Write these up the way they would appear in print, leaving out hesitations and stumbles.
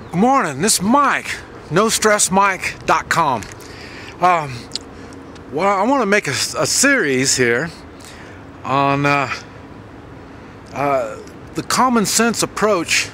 Good morning, this is Mike, NoStressMike.com. Well, I want to make a series here on the common sense approach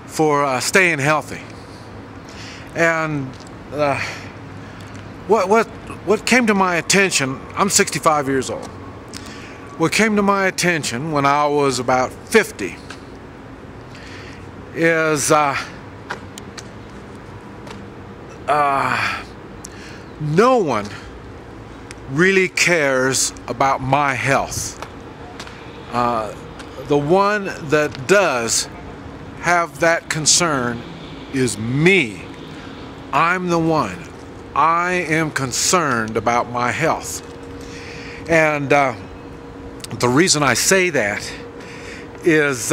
for staying healthy. And what came to my attention, I'm 65 years old. What came to my attention when I was about 50 is no one really cares about my health. The one that does have that concern is me. I'm the one. I am concerned about my health. And the reason I say that is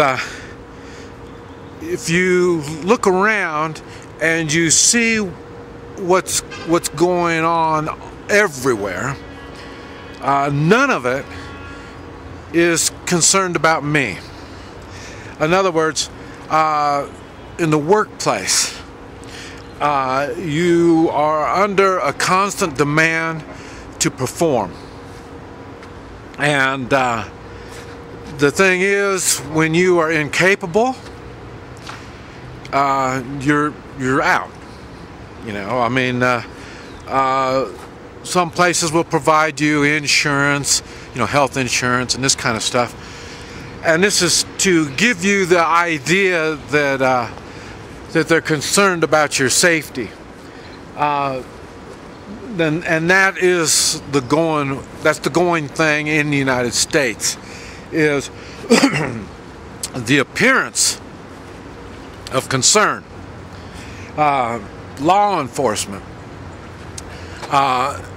if you look around and you see what's going on everywhere, none of it is concerned about me. In other words, in the workplace, you are under a constant demand to perform. And the thing is, when you are incapable, you're out. You know, I mean, some places will provide you insurance, you know, health insurance and this kind of stuff. And this is to give you the idea that that they're concerned about your safety. And that is the going. That's the going thing in the United States, is the appearance of concern. Law enforcement,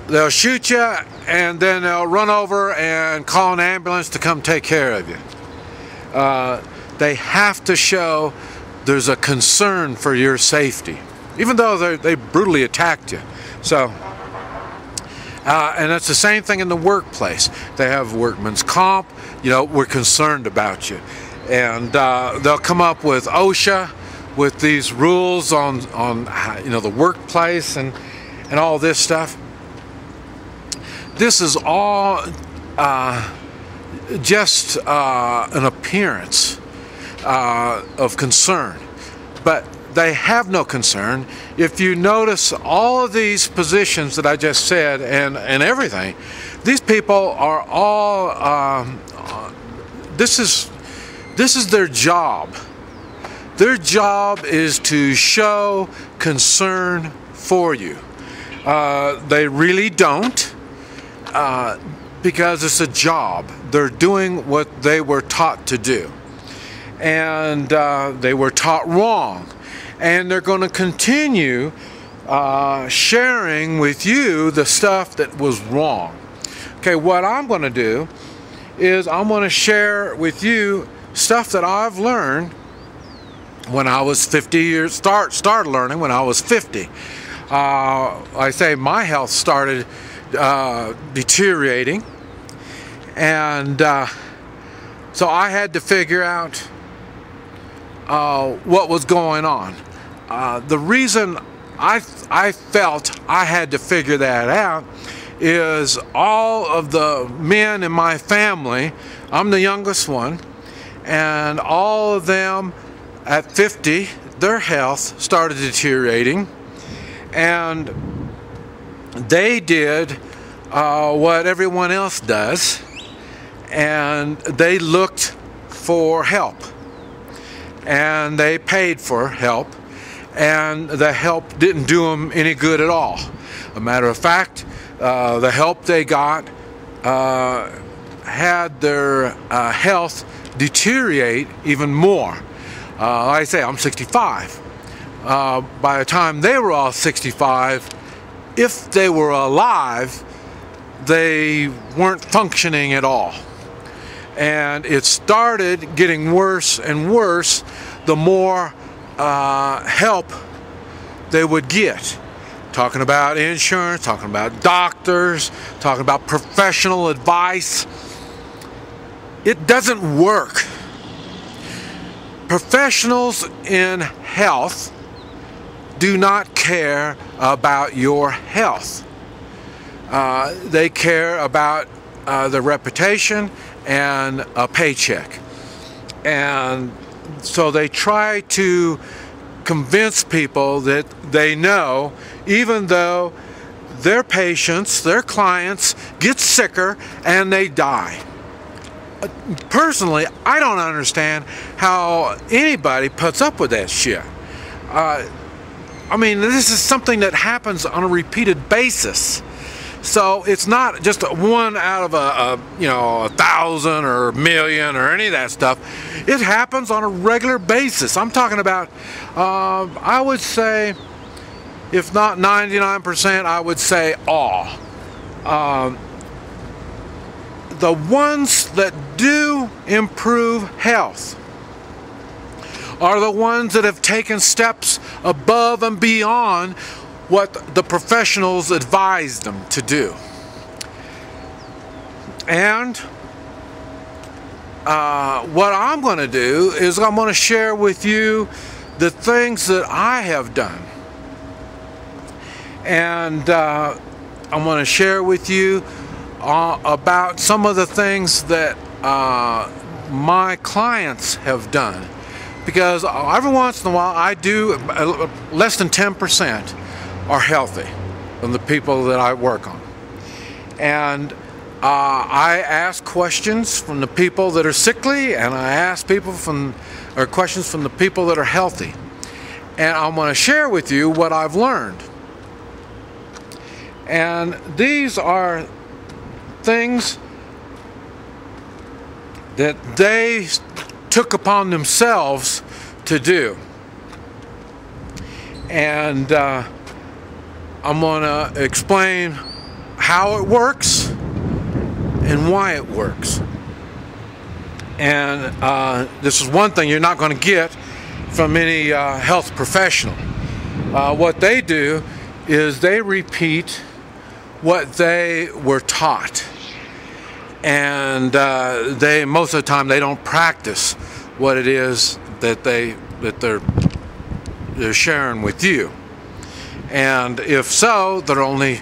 they'll shoot you and then they'll run over and call an ambulance to come take care of you. They have to show there's a concern for your safety, even though they brutally attacked you. So, and it's the same thing in the workplace. They have workman's comp. You know, we're concerned about you, and they'll come up with OSHA, with these rules on you know, the workplace and all this stuff. This is all just an appearance of concern, but they have no concern. If you notice all of these positions that I just said and everything, these people are all this is their job. Their job is to show concern for you. They really don't, because it's a job. They're doing what they were taught to do. And they were taught wrong. And they're going to continue sharing with you the stuff that was wrong. Okay, what I'm going to do is I'm going to share with you stuff that I've learned when I was 50 years, started learning when I was 50. I say my health started deteriorating, and so I had to figure out what was going on. The reason I felt I had to figure that out is all of the men in my family, I'm the youngest one, and all of them at 50, their health started deteriorating, and they did what everyone else does, and they looked for help, and they paid for help, and the help didn't do them any good at all. A matter of fact, the help they got had their health deteriorate even more. Like I say, I'm 65. By the time they were all 65, if they were alive, they weren't functioning at all. And it started getting worse and worse the more help they would get. Talking about insurance, talking about doctors, talking about professional advice. It doesn't work. Professionals in health do not care about your health. They care about their reputation and a paycheck. And so they try to convince people that they know, even though their patients, their clients get sicker and they die. Personally, I don't understand how anybody puts up with that shit. I mean, this is something that happens on a repeated basis. So it's not just one out of a 1,000 or a million or any of that stuff. It happens on a regular basis. I'm talking about, I would say, if not 99%, I would say all. The ones that do improve health are the ones that have taken steps above and beyond what the professionals advise them to do. And what I'm going to do is I'm going to share with you the things that I have done. And I'm going to share with you about some of the things that my clients have done. Because every once in a while I do, less than 10% are healthy from the people that I work on. And I ask questions from the people that are sickly, and I ask questions from the people that are healthy. And I'm going to share with you what I've learned. And these are things that they took upon themselves to do. And I'm going to explain how it works and why it works. And this is one thing you're not going to get from any health professional. What they do is they repeat what they were taught. And they, most of the time, they don't practice what it is that they're sharing with you. And if so, they're only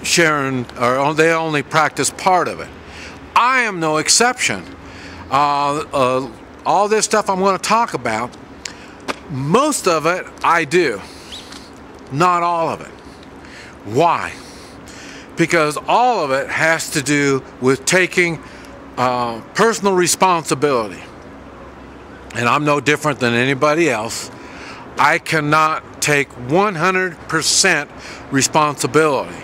sharing, or they only practice part of it. I am no exception. All this stuff I'm going to talk about, most of it I do, not all of it. Why? Because all of it has to do with taking personal responsibility. And I'm no different than anybody else. I cannot take 100% responsibility.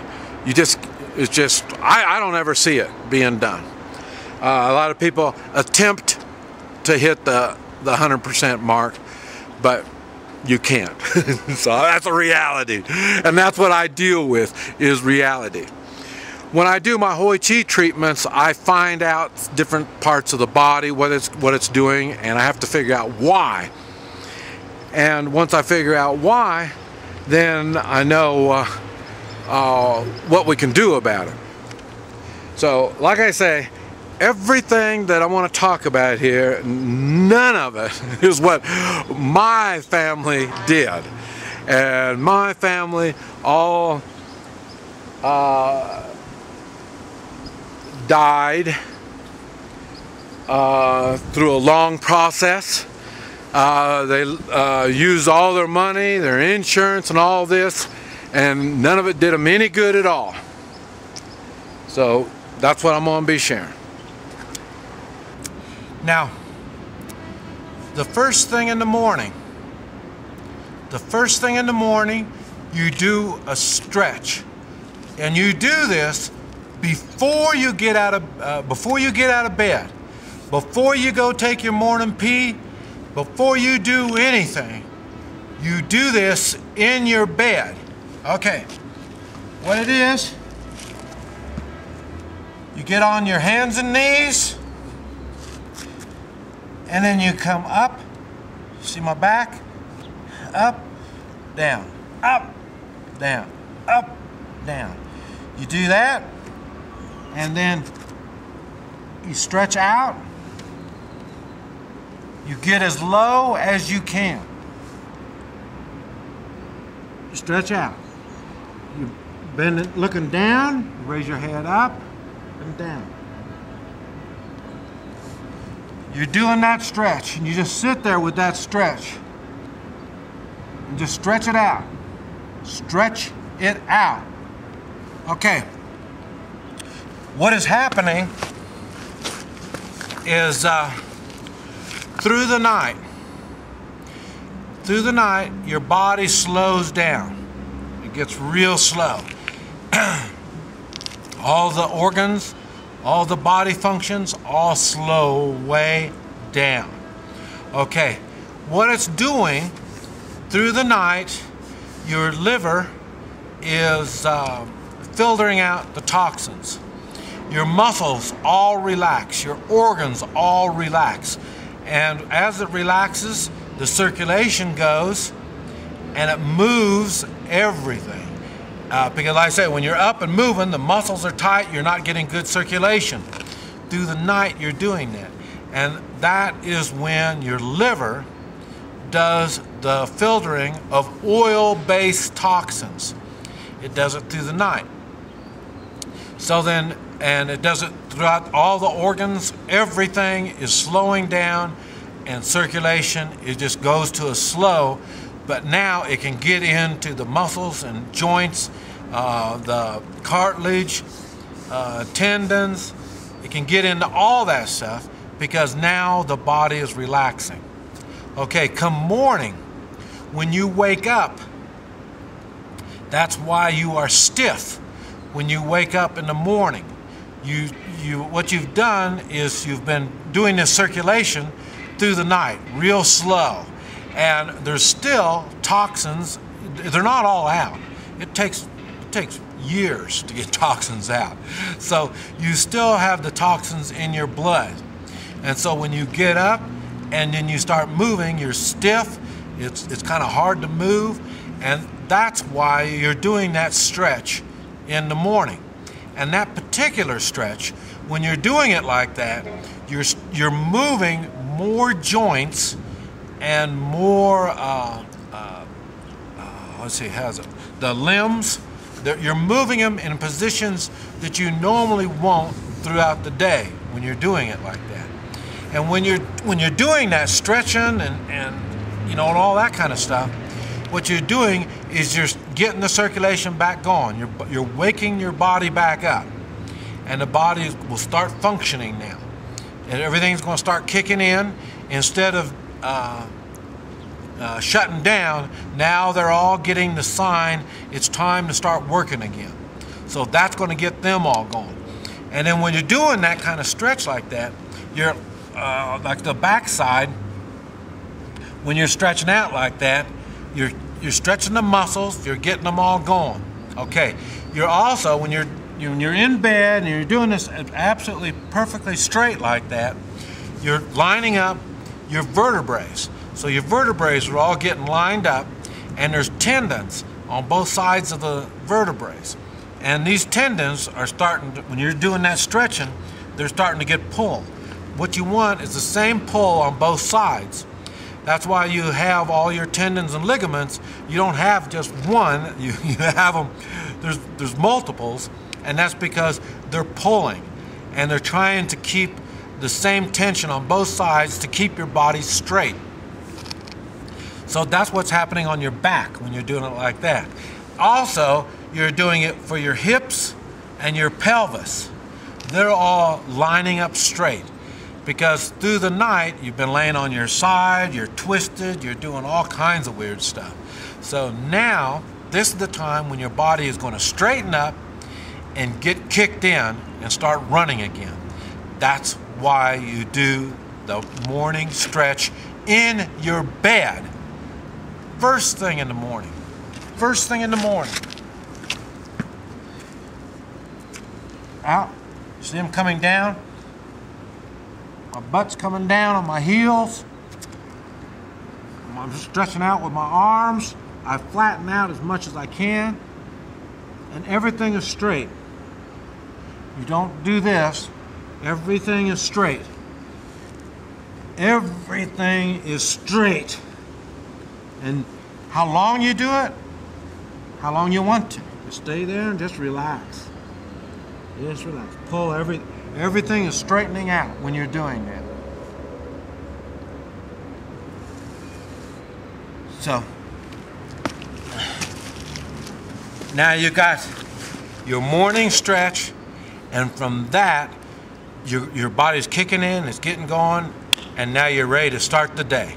I don't ever see it being done. A lot of people attempt to hit the 100% mark, but you can't. So that's a reality. And that's what I deal with, is reality. When I do my Hoi Chi treatments, I find out different parts of the body, what it's doing, and I have to figure out why. And once I figure out why, then I know what we can do about it. So, like I say, everything that I want to talk about here, none of it is what my family did. And my family all died through a long process. They used all their money, their insurance and all this, and none of it did them any good at all. So that's what I'm going to be sharing. Now, the first thing in the morning, you do a stretch, and you do this before you get out of bed, before you go take your morning pee, before you do anything. You do this in your bed. Okay, what it is, you get on your hands and knees, and then you come up, see my back, up, down, up, down, up, down. You do that, and then you stretch out. You get as low as you can. stretch out. You bend it looking down, raise your head up and down. You're doing that stretch, and you just sit there with that stretch. And just stretch it out. Stretch it out. Okay. What is happening is through the night, your body slows down. It gets real slow. All the organs, all the body functions, all slow way down. Okay, what it's doing through the night, your liver is filtering out the toxins. Your muscles all relax, your organs all relax. And as it relaxes, the circulation goes and it moves everything. Because like I say, when you're up and moving, the muscles are tight, you're not getting good circulation. Through the night, you're doing that. And that is when your liver does the filtering of oil-based toxins. It does it through the night. So then, and it does it throughout all the organs, everything is slowing down, and circulation, it just goes to a slow, but now it can get into the muscles and joints, the cartilage, tendons. It can get into all that stuff because now the body is relaxing. Okay, come morning, when you wake up, that's why you are stiff when you wake up in the morning. What you've done is you've been doing this circulation through the night, real slow. And there's still toxins. They're not all out. It takes years to get toxins out. So you still have the toxins in your blood. And so when you get up and then you start moving, you're stiff. It's kind of hard to move. And that's why you're doing that stretch in the morning. And that particular stretch, when you're doing it like that, you're moving more joints and more, let's see, how's it? The limbs, you're moving them in positions that you normally won't throughout the day when you're doing it like that. And when you're doing that stretching and you know, and all that kind of stuff, what you're doing is you're getting the circulation back going. You're waking your body back up, and the body will start functioning now. And everything's going to start kicking in instead of shutting down. Now they're all getting the sign it's time to start working again. So that's going to get them all going. And then when you're doing that kind of stretch like that, you're like the backside, when you're stretching out like that, you're stretching the muscles, you're getting them all going. Okay, you're also, when you're in bed and you're doing this absolutely perfectly straight like that, you're lining up your vertebrae. So your vertebrae are all getting lined up, and there's tendons on both sides of the vertebrae. And these tendons are starting to, when you're doing that stretching, they're starting to get pulled. What you want is the same pull on both sides. That's why you have all your tendons and ligaments. You don't have just one, you have them, there's multiples, and that's because they're pulling, and they're trying to keep the same tension on both sides to keep your body straight. So that's what's happening on your back when you're doing it like that. Also, you're doing it for your hips and your pelvis. They're all lining up straight. Because through the night, you've been laying on your side, you're twisted, you're doing all kinds of weird stuff. So now, this is the time when your body is going to straighten up and get kicked in and start running again. That's why you do the morning stretch in your bed. First thing in the morning. First thing in the morning. Out. See them coming down? My butt's coming down on my heels. I'm stretching out with my arms. I flatten out as much as I can. And everything is straight. You don't do this. Everything is straight. Everything is straight. And how long you do it? how long you want to. Just stay there and just relax. Just relax. Pull everything is straightening out when you're doing that. So now you got your morning stretch, and from that your body's kicking in, it's getting going, and now you're ready to start the day.